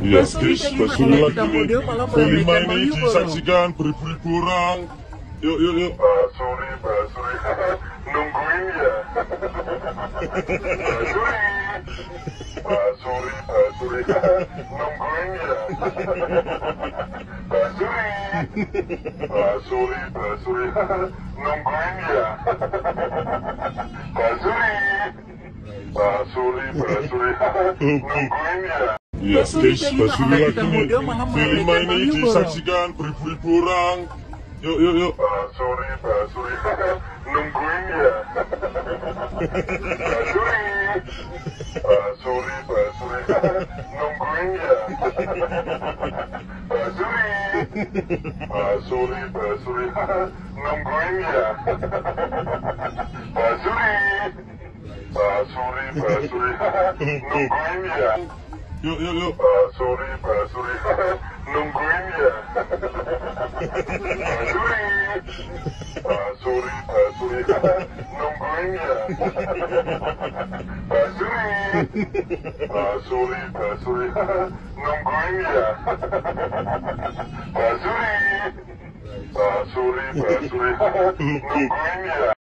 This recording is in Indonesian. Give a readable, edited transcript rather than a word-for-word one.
Iya, guys, Basuri lagi nih. Kelima ini disaksikan beribu-ribu orang. Yuk. Basuri, nungguin ya. Basuri, nungguin ya. Basuri, nungguin ya. Basuri, nungguin ya. Iya, guys, Basuri lagi nih. Kelima ini disaksikan beribu-ribu orang. Yuk. Basuri, nungguin ya. Basuri, nungguin ya. Basuri, nungguin ya. Basuri, nungguin ya. Yuk. Basuri, nungguin ya. Basuri, nungguin ya. Basuri, nungguin ya. Basuri, nungguin ya.